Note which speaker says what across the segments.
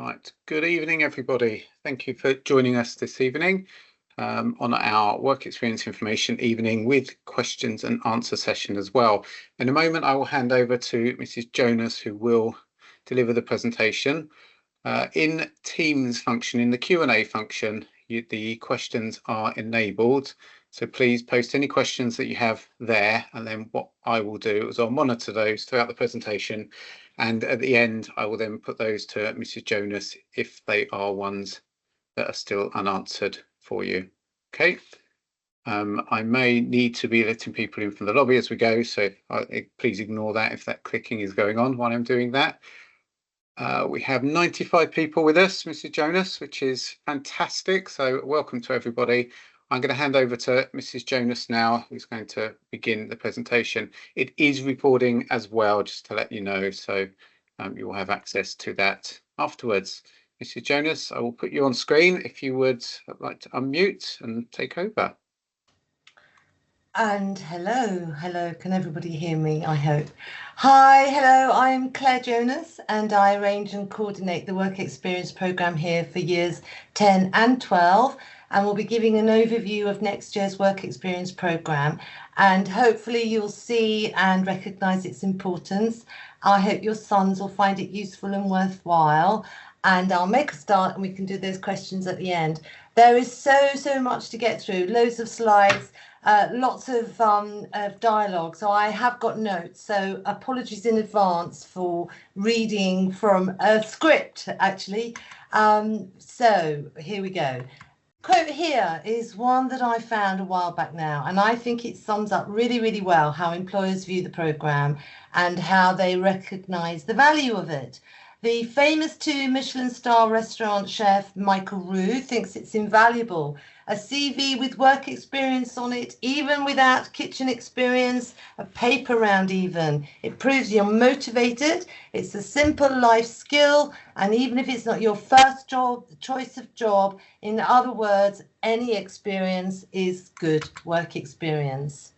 Speaker 1: Right, good evening, everybody. Thank you for joining us this evening on our work experience information evening with questions and answer session as well. In a moment, I will hand over to Mrs. Jonas, who will deliver the presentation. In Teams function, in the Q&A function, the questions are enabled. So please post any questions that you have there, and then what I will do is I'll monitor those throughout the presentation, and at the end I will then put those to Mrs. Jonas if they are ones that are still unanswered for you. Okay. I may need to be letting people in from the lobby as we go, so please ignore that if that clicking is going on while I'm doing that. We have 95 people with us, Mrs. Jonas, which is fantastic. So welcome to everybody. I'm going to hand over to Mrs. Jonas now, who's going to begin the presentation. It is recording as well, just to let you know, so you will have access to that afterwards. Mrs. Jonas, I will put you on screen if you would like to unmute and take over.
Speaker 2: And hello, can everybody hear me, I hope? Hi, hello, I'm Claire Jonas and I arrange and coordinate the work experience programme here for years 10 and 12, and we'll be giving an overview of next year's work experience programme, and hopefully you'll see and recognise its importance. I hope your sons will find it useful and worthwhile, and I'll make a start and we can do those questions at the end. There is so much to get through, loads of slides. Lots of dialogue, so I have got notes, so apologies in advance for reading from a script actually. So here we go. Quote here is one that I found a while back now, and I think it sums up really well how employers view the programme and how they recognise the value of it. The famous 2 Michelin star restaurant chef Michael Roux thinks it's invaluable. A CV with work experience on it, even without kitchen experience, a paper round even. It proves you're motivated, it's a simple life skill, and even if it's not your first job, the choice of job, in other words, any experience is good work experience.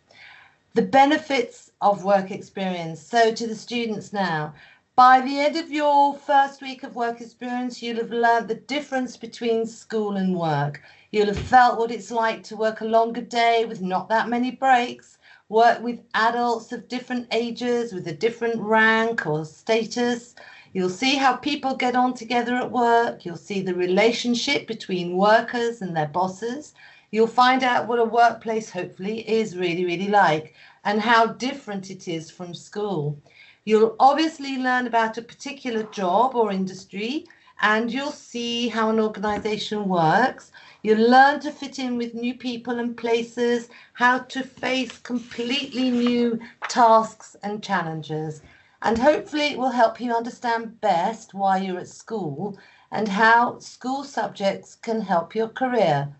Speaker 2: The benefits of work experience. So to the students now. By the end of your first week of work experience, you'll have learned the difference between school and work. You'll have felt what it's like to work a longer day with not that many breaks, work with adults of different ages, with a different rank or status. You'll see how people get on together at work. You'll see the relationship between workers and their bosses. You'll find out what a workplace hopefully is really like, and how different it is from school. You'll obviously learn about a particular job or industry, and you'll see how an organisation works. You'll learn to fit in with new people and places, how to face completely new tasks and challenges. And hopefully it will help you understand best why you're at school and how school subjects can help your career.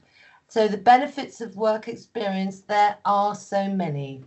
Speaker 2: So the benefits of work experience, there are so many.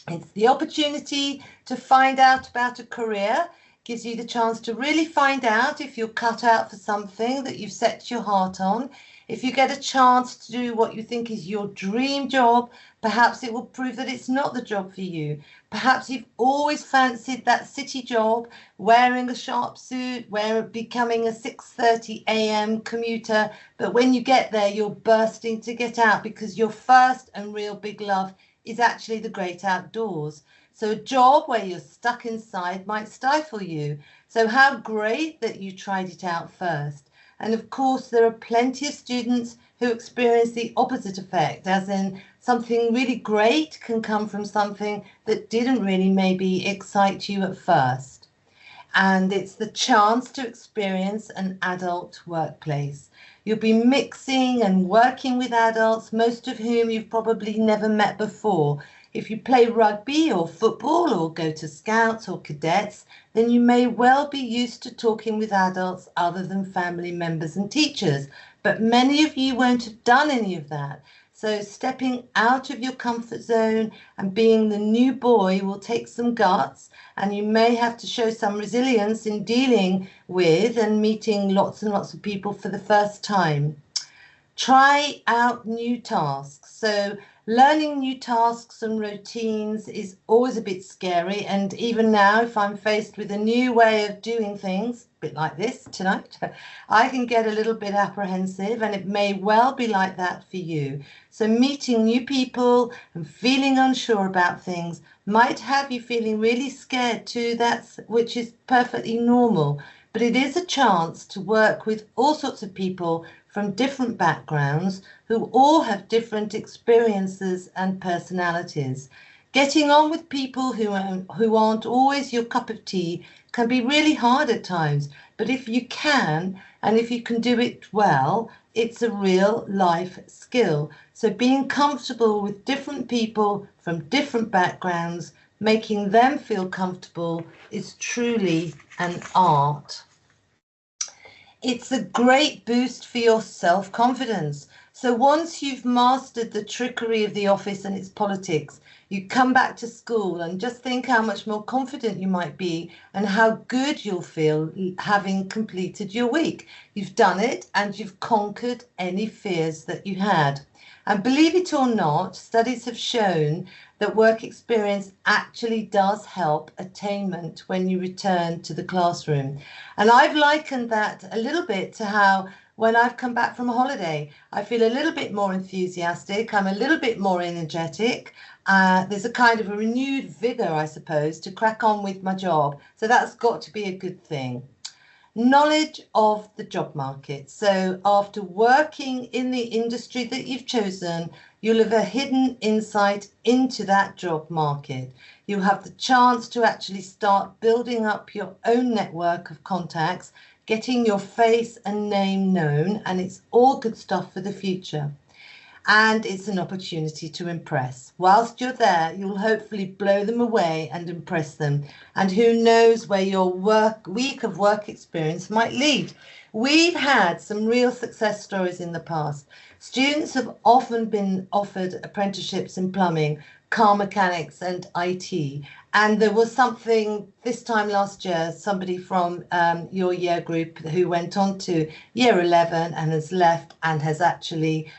Speaker 2: It's the opportunity to find out about a career, gives you the chance to really find out if you're cut out for something that you've set your heart on. If you get a chance to do what you think is your dream job, perhaps it will prove that it's not the job for you. Perhaps you've always fancied that city job, wearing a sharp suit, becoming a 6:30 a.m. commuter, but when you get there, you're bursting to get out because your first and real big love is actually the great outdoors. So a job where you're stuck inside might stifle you. So how great that you tried it out first. And of course, there are plenty of students who experience the opposite effect, as in something really great can come from something that didn't really maybe excite you at first. And it's the chance to experience an adult workplace. You'll be mixing and working with adults, most of whom you've probably never met before. If you play rugby or football or go to scouts or cadets, then you may well be used to talking with adults other than family members and teachers. But many of you won't have done any of that. So stepping out of your comfort zone and being the new boy will take some guts, and you may have to show some resilience in dealing with and meeting lots and lots of people for the first time. Try out new tasks. So Learning new tasks and routines is always a bit scary, and even now, if I'm faced with a new way of doing things, a bit like this tonight, I can get a little bit apprehensive, and it may well be like that for you. So meeting new people and feeling unsure about things might have you feeling really scared too, which is perfectly normal. But it is a chance to work with all sorts of people from different backgrounds who all have different experiences and personalities. Getting on with people who aren't always your cup of tea can be really hard at times, but if you can, and if you can do it well, it's a real life skill. So being comfortable with different people from different backgrounds, making them feel comfortable, is truly an art. It's a great boost for your self-confidence. So once you've mastered the trickery of the office and its politics, you come back to school and just think how much more confident you might be and how good you'll feel having completed your week. You've done it and you've conquered any fears that you had. And believe it or not, studies have shown that work experience actually does help attainment when you return to the classroom. And I've likened that a little bit to how when I've come back from a holiday, I feel a little bit more enthusiastic, I'm a little bit more energetic. There's a kind of a renewed vigor, I suppose, to crack on with my job. So that's got to be a good thing. Knowledge of the job market. So after working in the industry that you've chosen, you'll have a hidden insight into that job market. You have the chance to actually start building up your own network of contacts, getting your face and name known, and it's all good stuff for the future. And it's an opportunity to impress. Whilst you're there, you'll hopefully blow them away and impress them. And who knows where your week of work experience might lead. We've had some real success stories in the past. Students have often been offered apprenticeships in plumbing, car mechanics and IT. And there was something this time last year, somebody from your year group who went on to year 11 and has left and has actually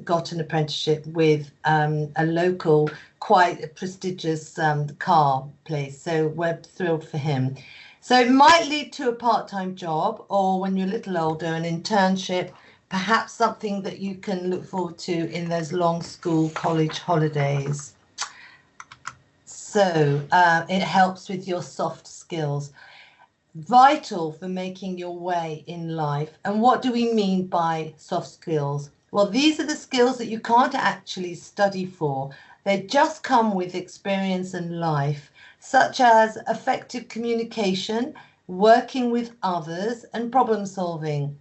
Speaker 2: got an apprenticeship with a local, quite prestigious car place. So we're thrilled for him. So it might lead to a part-time job, or when you're a little older, an internship, perhaps something that you can look forward to in those long school college holidays. So it helps with your soft skills. Vital for making your way in life. And what do we mean by soft skills? Well, these are the skills that you can't actually study for. They just come with experience and life, such as effective communication, working with others, and problem solving.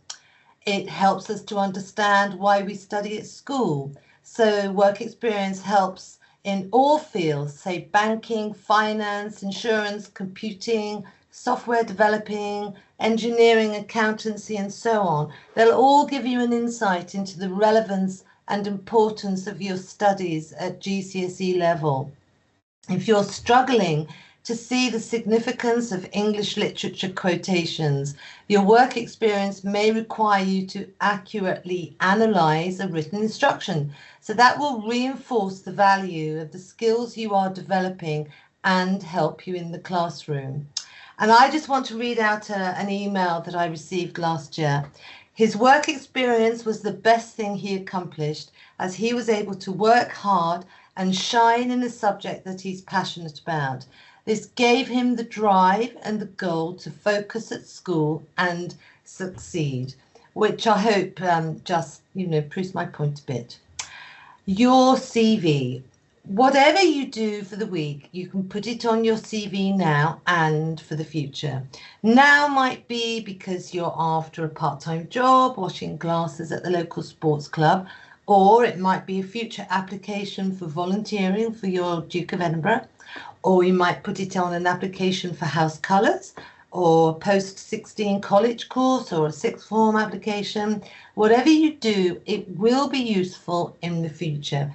Speaker 2: It helps us to understand why we study at school. So work experience helps in all fields, say banking, finance, insurance, computing, software developing, engineering, accountancy, and so on. They'll all give you an insight into the relevance and importance of your studies at GCSE level. If you're struggling to see the significance of English literature quotations, your work experience may require you to accurately analyse a written instruction. So that will reinforce the value of the skills you are developing and help you in the classroom. And I just want to read out an email that I received last year. His work experience was the best thing he accomplished, as he was able to work hard and shine in a subject that he's passionate about. This gave him the drive and the goal to focus at school and succeed, which I hope just, proves my point a bit. Your CV. Whatever you do for the week, you can put it on your CV now and for the future. Now might be because you're after a part-time job, washing glasses at the local sports club, or it might be a future application for volunteering for your Duke of Edinburgh, or you might put it on an application for house colours, or post-16 college course, or a sixth form application. Whatever you do, it will be useful in the future.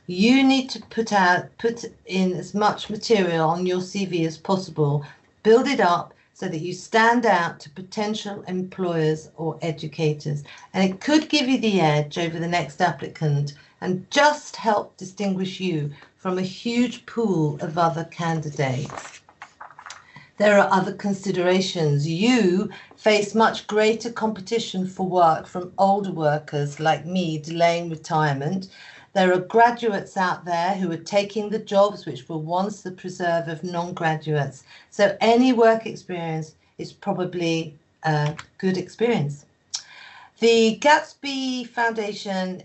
Speaker 2: You need to put in as much material on your CV as possible, build it up so that you stand out to potential employers or educators. And it could give you the edge over the next applicant and just help distinguish you from a huge pool of other candidates. There are other considerations. You face much greater competition for work from older workers like me delaying retirement. There are graduates out there who are taking the jobs which were once the preserve of non-graduates. So any work experience is probably a good experience. The Gatsby Foundation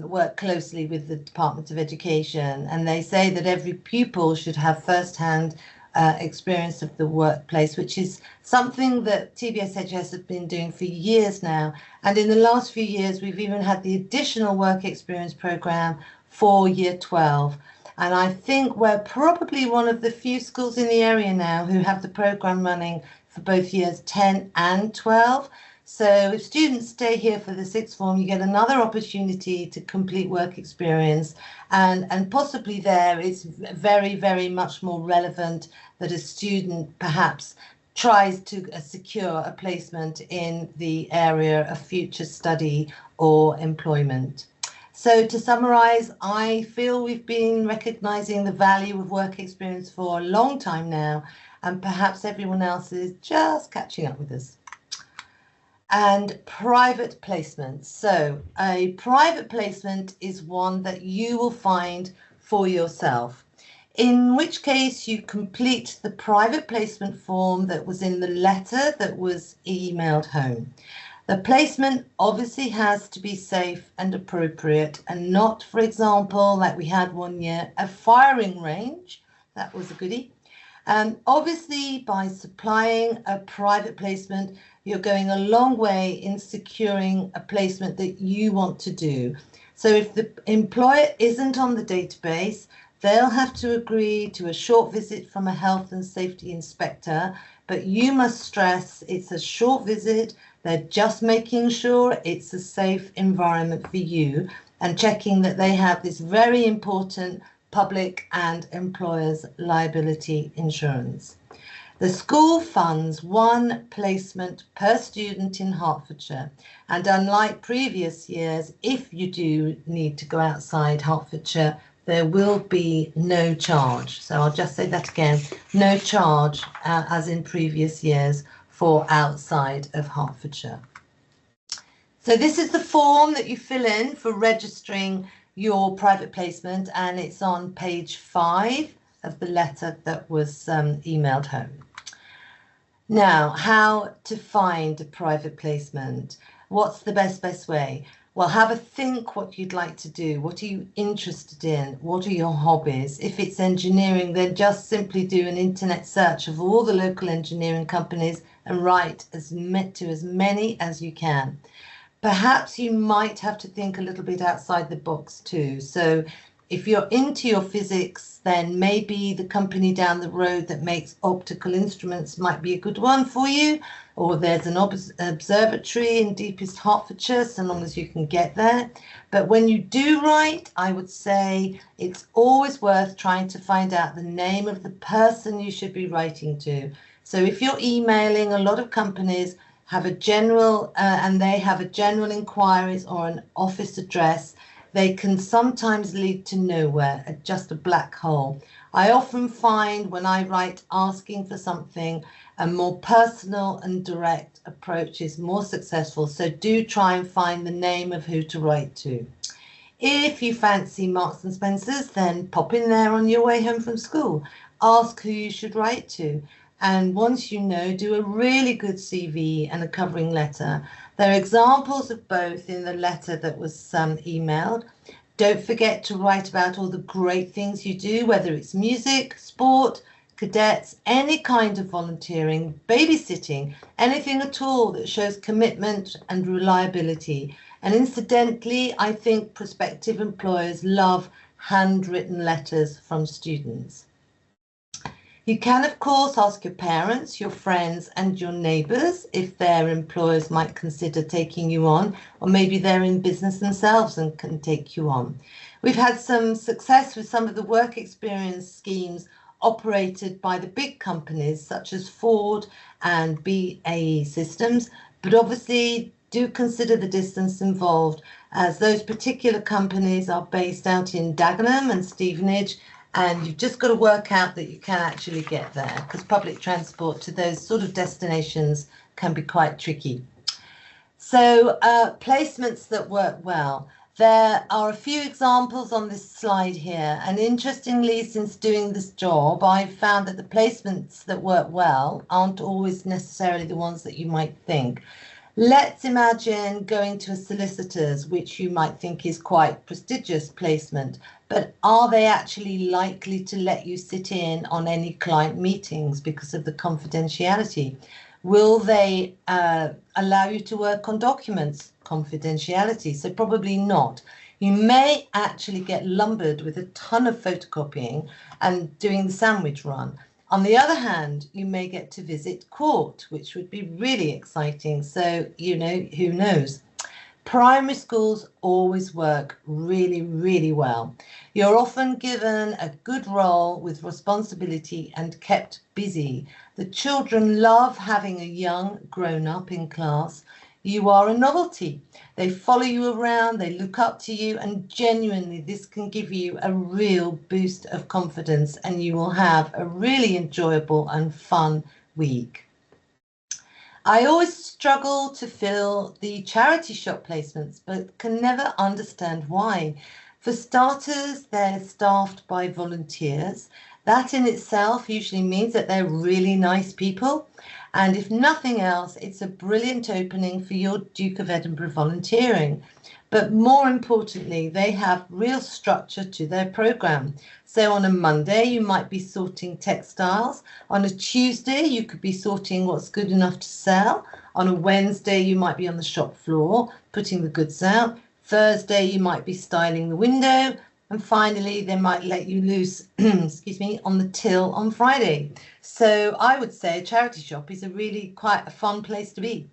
Speaker 2: work closely with the Department of Education, and they say that every pupil should have first-hand experience of the workplace, which is something that TBSHS has been doing for years now. And in the last few years, we've even had the additional work experience program for year 12. And I think we're probably one of the few schools in the area now who have the program running for both years 10 and 12. So if students stay here for the sixth form, you get another opportunity to complete work experience, and possibly there it's very, very much more relevant that a student perhaps tries to secure a placement in the area of future study or employment. So to summarize, I feel we've been recognizing the value of work experience for a long time now, and perhaps everyone else is just catching up with us. And private placements. So a private placement is one that you will find for yourself, in which case you complete the private placement form that was in the letter that was emailed home. The placement obviously has to be safe and appropriate, and not, for example, like we had one year, a firing range. That was a goodie. Obviously, by supplying a private placement, you're going a long way in securing a placement that you want to do. So if the employer isn't on the database, they'll have to agree to a short visit from a health and safety inspector, but you must stress it's a short visit. They're just making sure it's a safe environment for you and checking that they have this very important public and employers' liability insurance. The school funds one placement per student in Hertfordshire, and unlike previous years, if you do need to go outside Hertfordshire, there will be no charge. So I'll just say that again, no charge as in previous years for outside of Hertfordshire. So this is the form that you fill in for registering your private placement, and it's on page 5 of the letter that was emailed home. Now, how to find a private placement? What's the best way? Well, have a think what you'd like to do. What are you interested in? What are your hobbies? If it's engineering, then just simply do an internet search of all the local engineering companies and write as many as you can. Perhaps you might have to think a little bit outside the box too. So if you're into your physics, then maybe the company down the road that makes optical instruments might be a good one for you. Or there's an observatory in deepest Hertfordshire, so long as you can get there. But when you do write, I would say it's always worth trying to find out the name of the person you should be writing to. So if you're emailing, a lot of companies have a general, and they have a general inquiries or an office address. They can sometimes lead to nowhere, just a black hole. I often find when I write asking for something, a more personal and direct approach is more successful. So do try and find the name of who to write to. If you fancy Marks and Spencer's, then pop in there on your way home from school. Ask who you should write to. And once you know, do a really good CV and a covering letter. There are examples of both in the letter that was emailed. Don't forget to write about all the great things you do, whether it's music, sport, cadets, any kind of volunteering, babysitting, anything at all that shows commitment and reliability. And incidentally, I think prospective employers love handwritten letters from students. You can, of course, ask your parents, your friends, and your neighbours if their employers might consider taking you on, or maybe they're in business themselves and can take you on. We've had some success with some of the work experience schemes operated by the big companies such as Ford and BAE Systems, but obviously do consider the distance involved, as those particular companies are based out in Dagenham and Stevenage, and you've just got to work out that you can actually get there, because public transport to those sort of destinations can be quite tricky. So placements that work well. There are a few examples on this slide here, and interestingly, since doing this job, I've found that the placements that work well aren't always necessarily the ones that you might think. Let's imagine going to a solicitor's, which you might think is quite prestigious placement, but are they actually likely to let you sit in on any client meetings because of the confidentiality? Will they allow you to work on documents? Confidentiality, so probably not. You may actually get lumbered with a ton of photocopying and doing the sandwich run. On the other hand, you may get to visit court, which would be really exciting. So, you know, who knows? Primary schools always work really, really well. You're often given a good role with responsibility and kept busy. The children love having a young grown-up in class. You are a novelty. They follow you around, they look up to you, and genuinely this can give you a real boost of confidence, and you will have a really enjoyable and fun week. I always struggle to fill the charity shop placements, but can never understand why. For starters, they're staffed by volunteers. That in itself usually means that they're really nice people. And if nothing else, it's a brilliant opening for your Duke of Edinburgh volunteering. But more importantly, they have real structure to their programme. So on a Monday, you might be sorting textiles. On a Tuesday, you could be sorting what's good enough to sell. On a Wednesday, you might be on the shop floor, putting the goods out. Thursday, you might be styling the window. And finally, they might let you loose, excuse me, on the till on Friday. So I would say a charity shop is a really quite a fun place to be.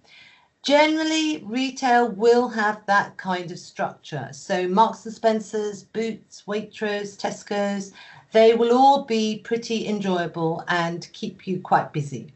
Speaker 2: Generally, retail will have that kind of structure. So Marks and Spencer's, Boots, Waitrose, Tesco's, they will all be pretty enjoyable and keep you quite busy.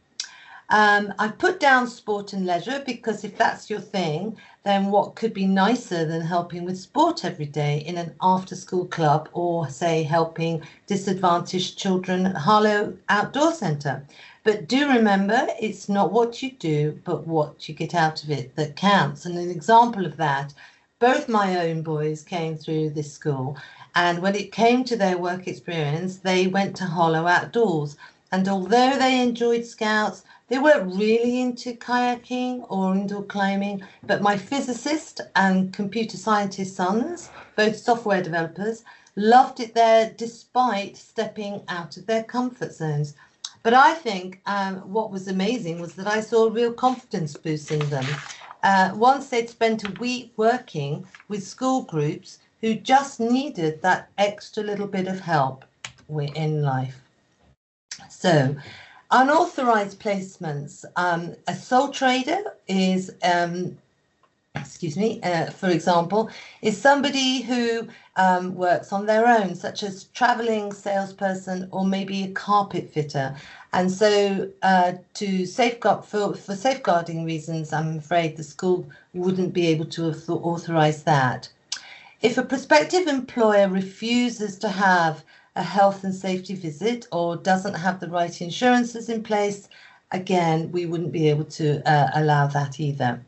Speaker 2: I put down sport and leisure because if that's your thing, then what could be nicer than helping with sport every day in an after-school club, or say helping disadvantaged children at Harlow Outdoor Centre. But do remember, it's not what you do, but what you get out of it that counts. And an example of that, both my own boys came through this school, and when it came to their work experience, they went to Harlow Outdoors. And although they enjoyed Scouts, they weren't really into kayaking or indoor climbing, but my physicist and computer scientist sons, both software developers, loved it there despite stepping out of their comfort zones. But I think what was amazing was that I saw a real confidence boost in them. Once they'd spent a week working with school groups who just needed that extra little bit of help in life. So, unauthorized placements. A sole trader is, for example, is somebody who works on their own, such as traveling salesperson or maybe a carpet fitter. And so to safeguard for safeguarding reasons, I'm afraid the school wouldn't be able to authorize that. If a prospective employer refuses to have a health and safety visit or doesn't have the right insurances in place, again, we wouldn't be able to allow that either.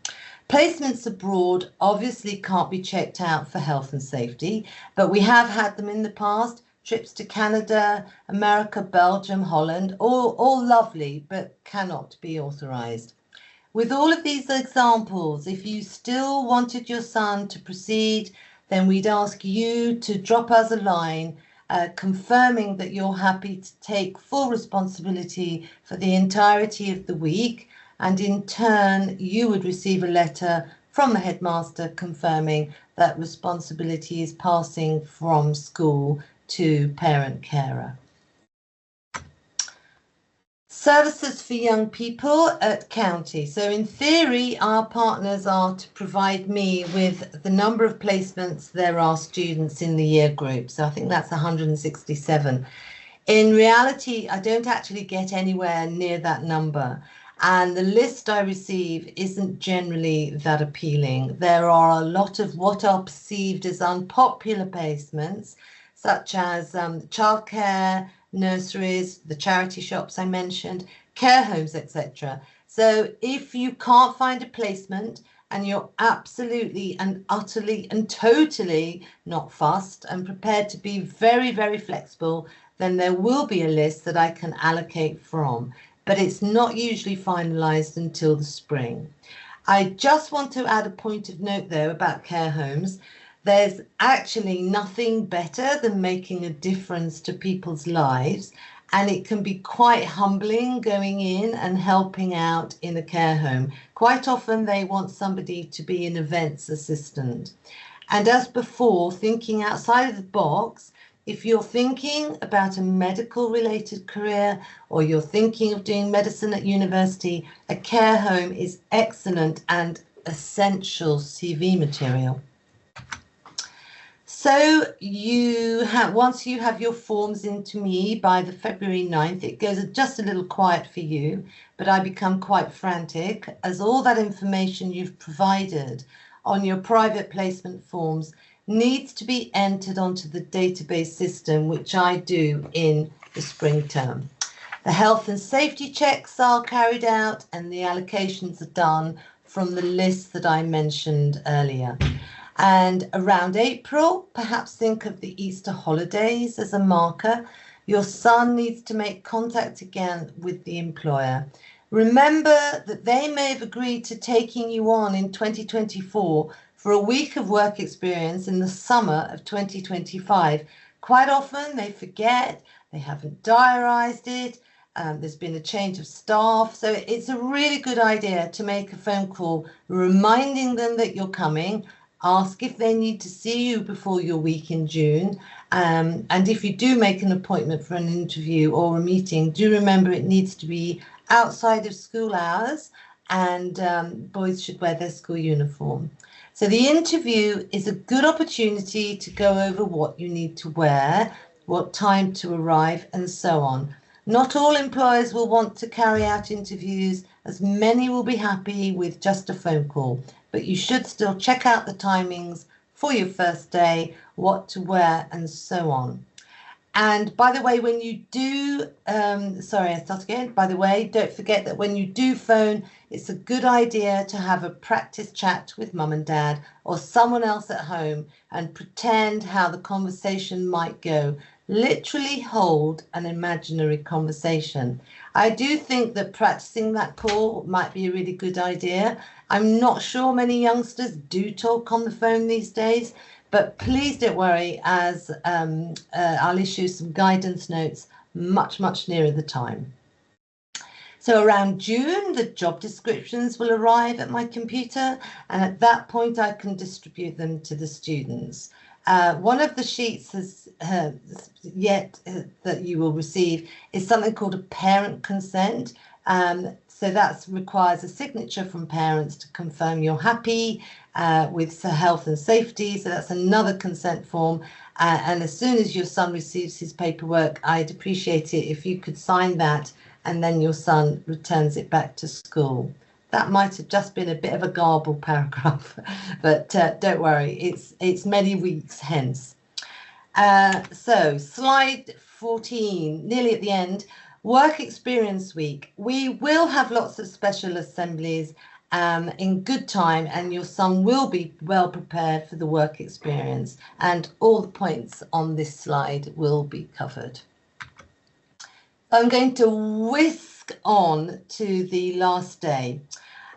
Speaker 2: Placements abroad obviously can't be checked out for health and safety, but we have had them in the past. Trips to Canada, America, Belgium, Holland, all lovely, but cannot be authorised. With all of these examples, if you still wanted your son to proceed, then we'd ask you to drop us a line confirming that you're happy to take full responsibility for the entirety of the week, and in turn you would receive a letter from the headmaster confirming that responsibility is passing from school to parent carer. Services for young people at county. So in theory, our partners are to provide me with the number of placements there are students in the year group. So I think that's 167. In reality, I don't actually get anywhere near that number. And the list I receive isn't generally that appealing. There are a lot of what are perceived as unpopular placements, such as childcare, nurseries, the charity shops I mentioned, care homes, etc. So if you can't find a placement and you're absolutely and utterly and totally not fussed and prepared to be very, very flexible, then there will be a list that I can allocate from, but it's not usually finalised until the spring. I just want to add a point of note though about care homes. There's actually nothing better than making a difference to people's lives, and it can be quite humbling going in and helping out in a care home. Quite often they want somebody to be an events assistant. And as before, thinking outside of the box, if you're thinking about a medical related career or you're thinking of doing medicine at university, a care home is excellent and essential CV material. So once you have your forms into me by the February 9th, it goes just a little quiet for you, but I become quite frantic as all that information you've provided on your private placement forms needs to be entered onto the database system, which I do in the spring term. The health and safety checks are carried out and the allocations are done from the list that I mentioned earlier. And around April, perhaps think of the Easter holidays as a marker. Your son needs to make contact again with the employer. Remember that they may have agreed to taking you on in 2024 for a week of work experience in the summer of 2025. Quite often they forget, they haven't diarised it, there's been a change of staff. So it's a really good idea to make a phone call reminding them that you're coming. Ask if they need to see you before your week in June. And if you do make an appointment for an interview or a meeting, do remember it needs to be outside of school hours, and boys should wear their school uniform. So the interview is a good opportunity to go over what you need to wear, what time to arrive, and so on. Not all employers will want to carry out interviews, as many will be happy with just a phone call, but you should still check out the timings for your first day, what to wear, and so on. And by the way, when you do, by the way, don't forget that when you do phone, it's a good idea to have a practice chat with mum and dad or someone else at home and pretend how the conversation might go. Literally hold an imaginary conversation. I do think that practicing that call might be a really good idea. I'm not sure many youngsters do talk on the phone these days, but please don't worry, as I'll issue some guidance notes much nearer the time. So around June, the job descriptions will arrive at my computer, and at that point I can distribute them to the students. One of the sheets that you will receive is something called a parent consent. So that requires a signature from parents to confirm you're happy with health and safety. So that's another consent form. And as soon as your son receives his paperwork, I'd appreciate it if you could sign that and then your son returns it back to school. That might have just been a bit of a garbled paragraph, but don't worry, it's many weeks hence. So slide 14, nearly at the end. Work Experience Week. We will have lots of special assemblies in good time, and your son will be well prepared for the work experience, and all the points on this slide will be covered. I'm going to whisk on to the last day,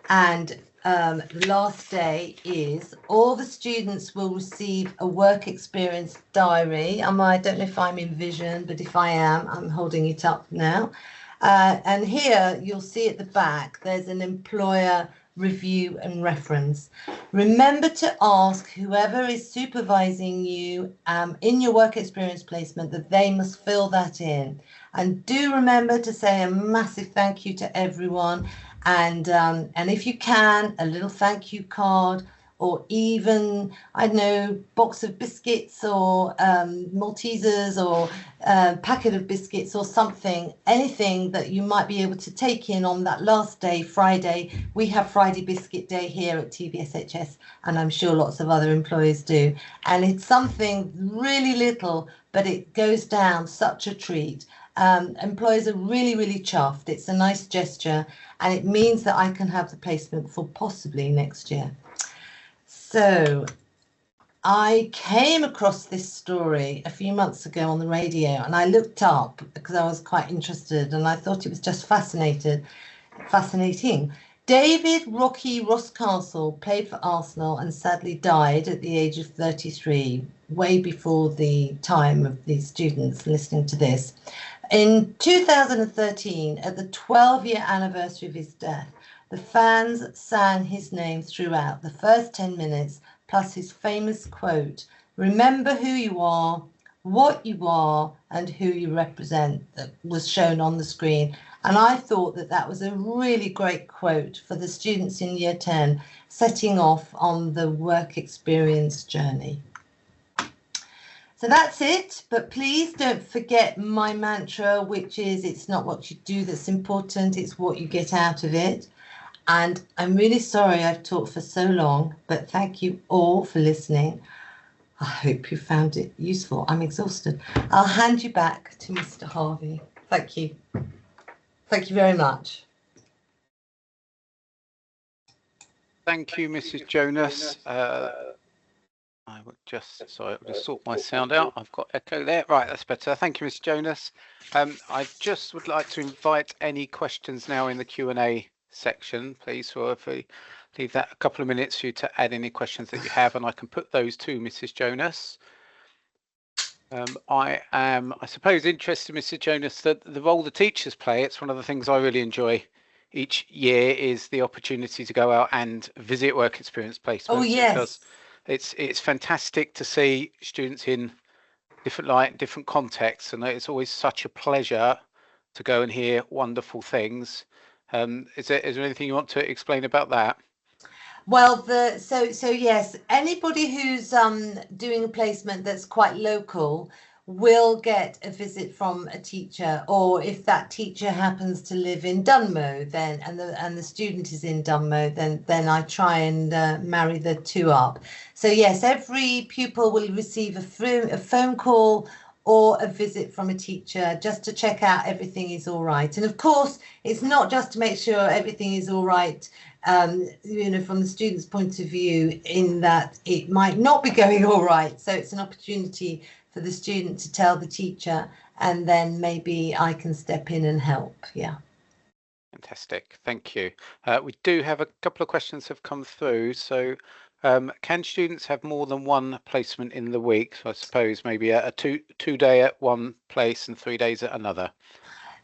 Speaker 2: and the last day is all the students will receive a work experience diary. I don't know if I'm in vision, but if I am, I'm holding it up now. And here you'll see at the back, there's an employer review and reference. Remember to ask whoever is supervising you in your work experience placement that they must fill that in. And do remember to say a massive thank you to everyone. And if you can, a little thank you card or even, I don't know, box of biscuits or Maltesers or packet of biscuits or something, anything that you might be able to take in on that last day, Friday. We have Friday Biscuit Day here at TBSHS, and I'm sure lots of other employers do. And it's something really little, but it goes down such a treat. Employers are really, really chuffed. It's a nice gesture, and it means that I can have the placement for possibly next year. So I came across this story a few months ago on the radio, and I looked up because I was quite interested, and I thought it was just fascinating. David Rocky Rosscastle played for Arsenal and sadly died at the age of 33, way before the time of these students listening to this. In 2013, at the 12-year anniversary of his death, the fans sang his name throughout the first 10 minutes, plus his famous quote, "Remember who you are, what you are, and who you represent," that was shown on the screen. And I thought that that was a really great quote for the students in Year 10, setting off on the work experience journey. So that's it, but please don't forget my mantra, which is it's not what you do that's important, it's what you get out of it. And I'm really sorry I've talked for so long, but thank you all for listening. I hope you found it useful. I'm exhausted. I'll hand you back to Mr. Harvey. Thank you. Thank you very much.
Speaker 1: Thank you, Mrs. Jonas. I will just, sorry, I'll just sort my sound out. I've got echo there. Right, that's better. Thank you, Mrs. Jonas. I just would like to invite any questions now in the Q&A section, please. So if we leave that a couple of minutes for you to add any questions that you have, and I can put those to Mrs. Jonas. I am, I suppose, interested, Mrs. Jonas, that the role the teachers play. It's one of the things I really enjoy each year is the opportunity to go out and visit work experience placements.
Speaker 2: Oh, yes.
Speaker 1: Because it's fantastic to see students in different light, different contexts, and it's always such a pleasure to go and hear wonderful things. Is there anything you want to explain about that?
Speaker 2: Well, so yes, anybody who's doing a placement that's quite local will get a visit from a teacher, or if that teacher happens to live in Dunmow, then and the student is in Dunmow, then I try and marry the two up. So yes, every pupil will receive a phone call or a visit from a teacher just to check out everything is all right. And of course, it's not just to make sure everything is all right, you know, from the student's point of view, in that it might not be going all right. So it's an opportunity for the student to tell the teacher, and then maybe I can step in and help. Yeah.
Speaker 1: Fantastic, thank you. We do have a couple of questions have come through. So can students have more than one placement in the week? So I suppose maybe a two day at one place and 3 days at another.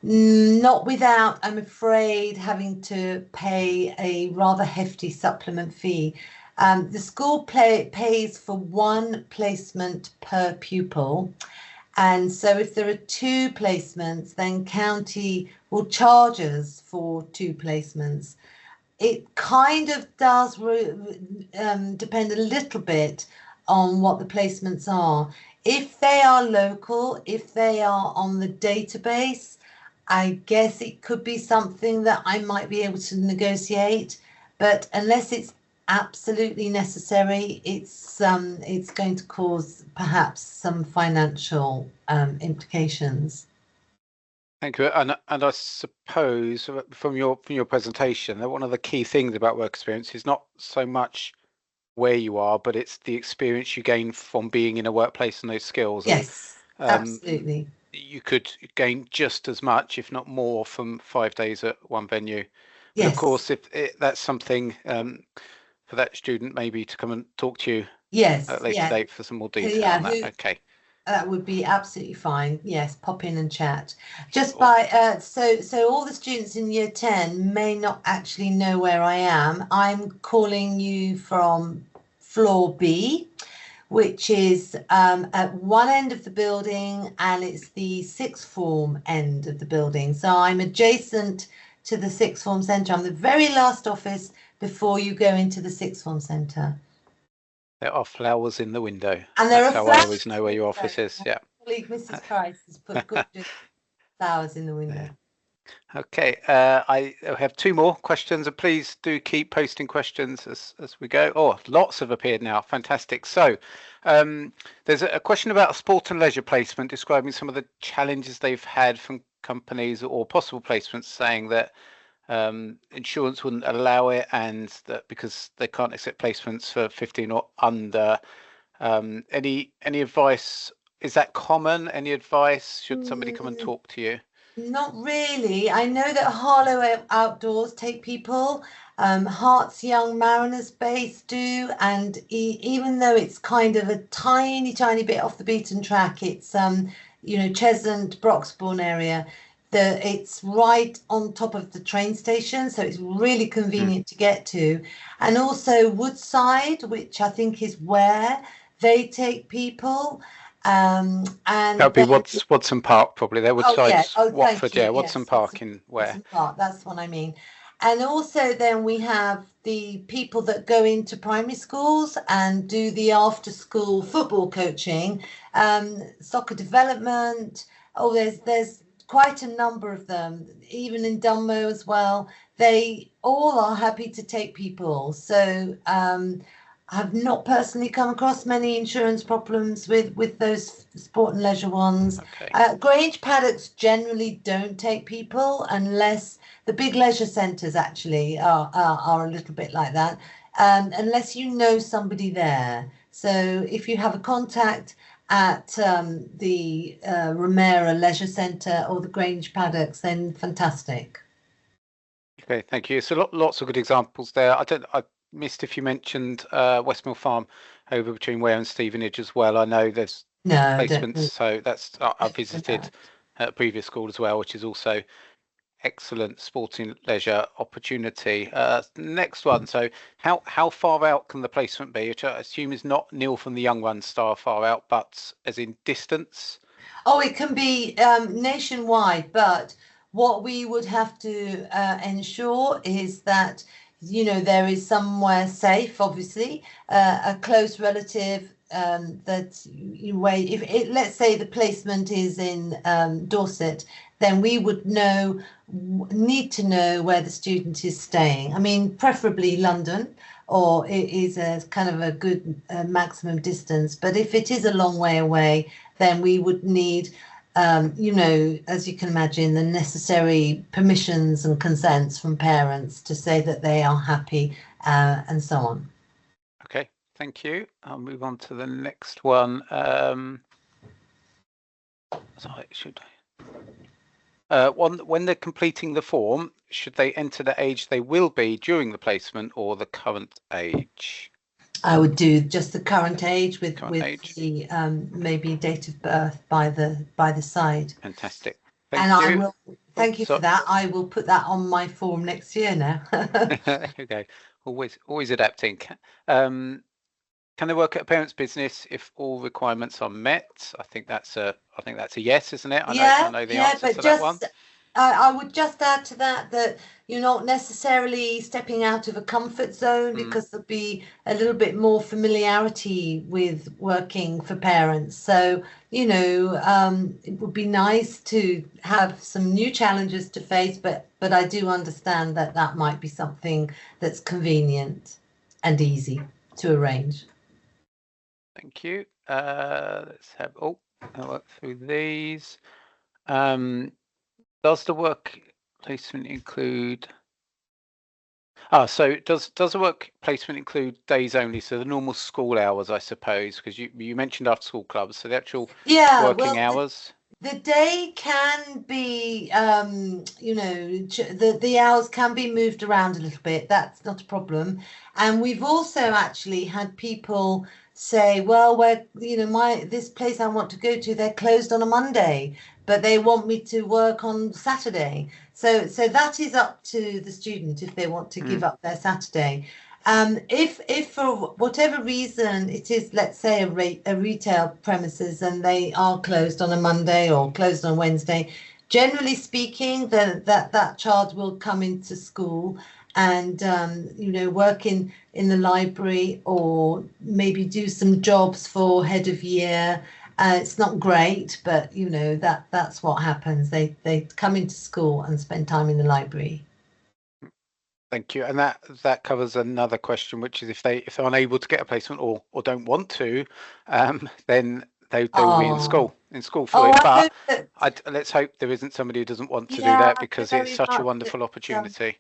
Speaker 2: Not without, I'm afraid, having to pay a rather hefty supplement fee. The school pays for one placement per pupil. And so if there are 2 placements, then county will charge us for 2 placements. It kind of does depend a little bit on what the placements are. If they are local, if they are on the database, I guess it could be something that I might be able to negotiate, but unless it's absolutely necessary, it's going to cause perhaps some financial implications.
Speaker 1: Thank you. And I suppose from your presentation that one of the key things about work experience is not so much where you are, but it's the experience you gain from being in a workplace and those skills.
Speaker 2: Yes, absolutely.
Speaker 1: You could gain just as much, if not more, from 5 days at one venue. But
Speaker 2: Yes.
Speaker 1: of course, if that's something for that student maybe to come and talk to you
Speaker 2: yes,
Speaker 1: at a later date for some more detail
Speaker 2: yeah,
Speaker 1: on that. Okay.
Speaker 2: That would be absolutely fine. Yes, pop in and chat. Just by so all the students in Year 10 may not actually know where I am. I'm calling you from floor B, which is at one end of the building, and it's the sixth form end of the building. So I'm adjacent to the sixth form centre. I'm the very last office before you go into the sixth form centre.
Speaker 1: There are flowers in the window.
Speaker 2: And there
Speaker 1: That's
Speaker 2: are
Speaker 1: how I always know where your office is. Yeah.
Speaker 2: Colleague Mrs. Price has put gorgeous flowers in the window.
Speaker 1: Okay, I have two more questions, and please do keep posting questions as we go. Oh, lots have appeared now. Fantastic. So there's a question about sport and leisure placement, describing some of the challenges they've had from companies or possible placements, saying that insurance wouldn't allow it, and that because they can't accept placements for 15 or under. Any advice? Is that common? Any advice? Should somebody come and talk to you?
Speaker 2: Not really. I know that Harlow Outdoors take people. Hearts Young Mariners Base do, and even though it's kind of a tiny bit off the beaten track, it's Cheshunt, Broxbourne area. It's right on top of the train station, so it's really convenient to get to. And also Woodside, which I think is where they take people. And
Speaker 1: That would be Watson Park, probably. There, Woodside's Watford, yeah. Watson Park in where?
Speaker 2: Watson Park, that's what I mean. And also then we have the people that go into primary schools and do the after school football coaching, soccer development. Oh, there's quite a number of them, even in Dunmow as well. They all are happy to take people. So I have not personally come across many insurance problems with those sport and leisure ones.
Speaker 1: Okay.
Speaker 2: Grange paddocks generally don't take people unless the big leisure centres actually are a little bit like that, unless you know somebody there. So if you have a contact at the Ramera Leisure Centre or the Grange paddocks, then fantastic.
Speaker 1: Okay, thank you. So lots of good examples there. I missed if you mentioned Westmill Farm over between Ware and Stevenage as well. I know there's placements, so that's I visited at a previous school as well, which is also excellent sporting leisure opportunity. Next one. So how far out can the placement be? Which I assume is not nil from the young ones star far out, but as in distance.
Speaker 2: Oh, it can be nationwide, but what we would have to ensure is that there is somewhere safe, obviously, a close relative that let's say the placement is in Dorset, then we would need to know where the student is staying. I mean, preferably London, or it is a kind of a good maximum distance. But if it is a long way away, then we would need as you can imagine, the necessary permissions and consents from parents to say that they are happy and so on.
Speaker 1: Okay, thank you. I'll move on to the next one. When they're completing the form, should they enter the age they will be during the placement or the current age?
Speaker 2: I would do just the current age with the maybe date of birth by the side.
Speaker 1: Fantastic.
Speaker 2: Thank you for that. I will put that on my form next year now.
Speaker 1: Okay. Always adapting. Can they work at a parent's business if all requirements are met? I think that's a yes, isn't it? I know the answer to that one.
Speaker 2: I would just add to that you're not necessarily stepping out of a comfort zone because there'll be a little bit more familiarity with working for parents. So, it would be nice to have some new challenges to face, but I do understand that might be something that's convenient and easy to arrange.
Speaker 1: Thank you. Let's have, I'll work through these. Does the work placement include? So does the work placement include days only? So the normal school hours, I suppose, because you mentioned after school clubs. So the actual working hours.
Speaker 2: The day can be, the hours can be moved around a little bit. That's not a problem. And we've also actually had people say, well, this place I want to go to, they're closed on a Monday, but they want me to work on Saturday. So that is up to the student if they want to give up their Saturday. If for whatever reason it is, let's say, a retail premises and they are closed on a Monday or closed on Wednesday, generally speaking, that child will come into school and work in the library, or maybe do some jobs for head of year. It's not great, but that's what happens. They come into school and spend time in the library.
Speaker 1: Thank you. And that covers another question, which is if they're unable to get a placement or don't want to, then they will be in school for it. But let's hope there isn't somebody who doesn't want to do that, because it's such a wonderful opportunity.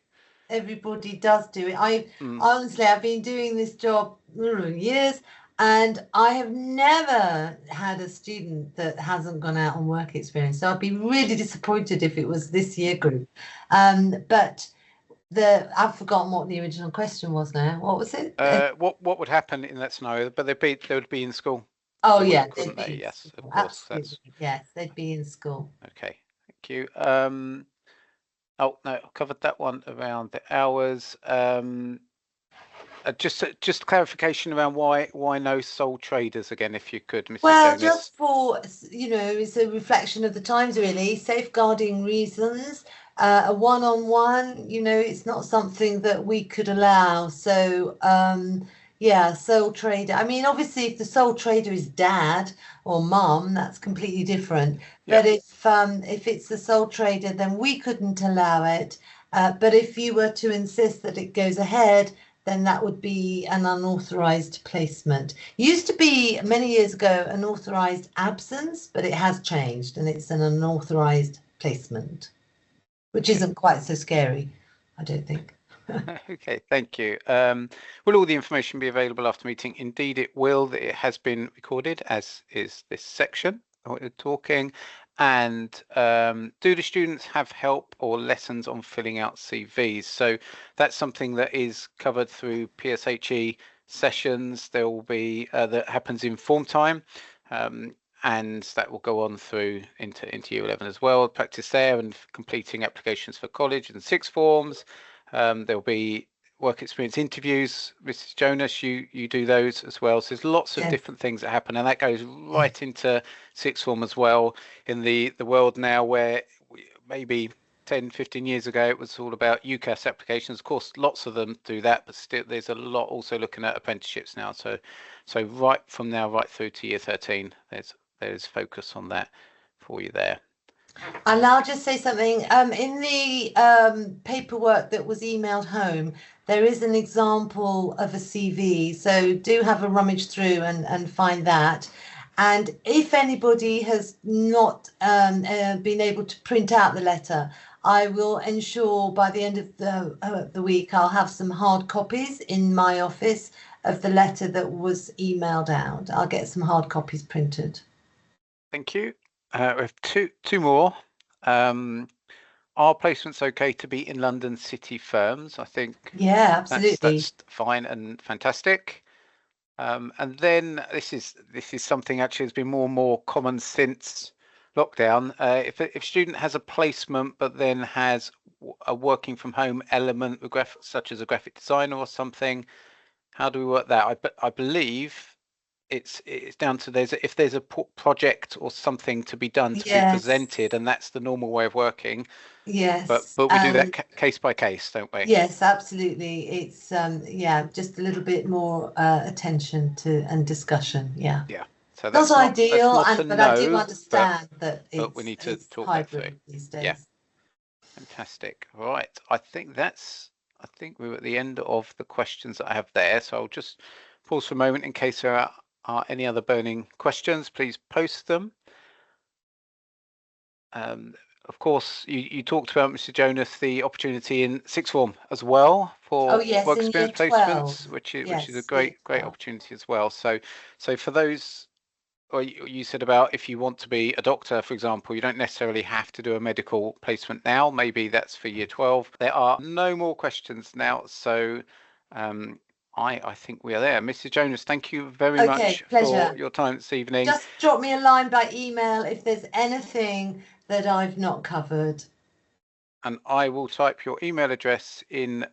Speaker 2: Everybody does do it. Honestly, I've been doing this job years, and I have never had a student that hasn't gone out on work experience. So I'd be really disappointed if it was this year group. But I've forgotten what the original question was now. What was it?
Speaker 1: What would happen in that scenario? But they would be in school.
Speaker 2: Oh yeah,
Speaker 1: couldn't they? Yes, of course.
Speaker 2: Yes, they'd be in school.
Speaker 1: Okay, thank you. Oh no, I covered that one around the hours. Just clarification around why no sole traders again, if you could, Mrs. Jonas.
Speaker 2: Just for it's a reflection of the times, really. Safeguarding reasons. A one-on-one, it's not something that we could allow. So sole trader. I mean, obviously, if the sole trader is dad or mum, that's completely different. But if it's the sole trader, then we couldn't allow it. But if you were to insist that it goes ahead, then that would be an unauthorized placement. Used to be, many years ago, an authorized absence, but it has changed, and it's an unauthorized placement, which isn't quite so scary, I don't think.
Speaker 1: Okay, thank you. Will all the information be available after meeting? Indeed it will. It has been recorded, as is this section what you're talking. And do the students have help or lessons on filling out CVs? So that's something that is covered through PSHE sessions. There will be that happens in form time, and that will go on through into year 11 as well. Practice there and completing applications for college and sixth forms. There'll be work experience interviews. Mrs. Jonas, you do those as well. So there's lots of different things that happen, and that goes right into sixth form as well. In the world now, where maybe 10, 15 years ago, it was all about UCAS applications. Of course, lots of them do that, but still there's a lot also looking at apprenticeships now. So right from now, right through to year 13, there's focus on that for you there.
Speaker 2: And I'll just say something. In the paperwork that was emailed home, there is an example of a CV. So do have a rummage through and find that. And if anybody has not been able to print out the letter, I will ensure by the end of the week I'll have some hard copies in my office of the letter that was emailed out. I'll get some hard copies printed.
Speaker 1: Thank you. We have two more. Are placements okay to be in London city firms? I think
Speaker 2: absolutely.
Speaker 1: That's fine and fantastic. And then this is something actually has been more and more common since lockdown. If a student has a placement but then has a working from home element, such as a graphic designer or something, how do we work that? I believe it's down to if there's a project or something to be done to be presented, and that's the normal way of working.
Speaker 2: Yes,
Speaker 1: but we do that case by case, don't we?
Speaker 2: Yes, absolutely. It's just a little bit more attention to and discussion. Yeah.
Speaker 1: So that's
Speaker 2: not ideal, but I do understand
Speaker 1: that we need to talk that through
Speaker 2: these days.
Speaker 1: Yeah, fantastic. Right, I think we're at the end of the questions that I have there. So I'll just pause for a moment in case there are any other burning questions. Please post them. Of course, you talked about, Mr. Jonas, the opportunity in sixth form as well for work experience placements, which is a great opportunity as well. So for those, or you said about if you want to be a doctor, for example, you don't necessarily have to do a medical placement now. Maybe that's for year 12. There are no more questions now, so I think we are there. Mrs. Jonas, thank you very much for your time this evening.
Speaker 2: Just drop me a line by email if there's anything that I've not covered.
Speaker 1: And I will type your email address in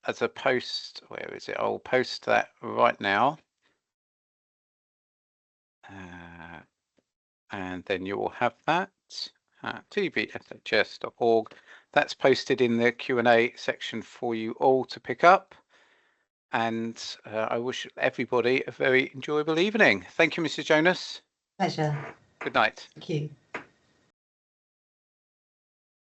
Speaker 1: as a post. Where is it? I'll post that right now. And then you will have that at tbshs.org. That's posted in the Q&A section for you all to pick up. And I wish everybody a very enjoyable evening. Thank you, Mrs. Jonas.
Speaker 2: Pleasure.
Speaker 1: Good night.
Speaker 2: Thank you.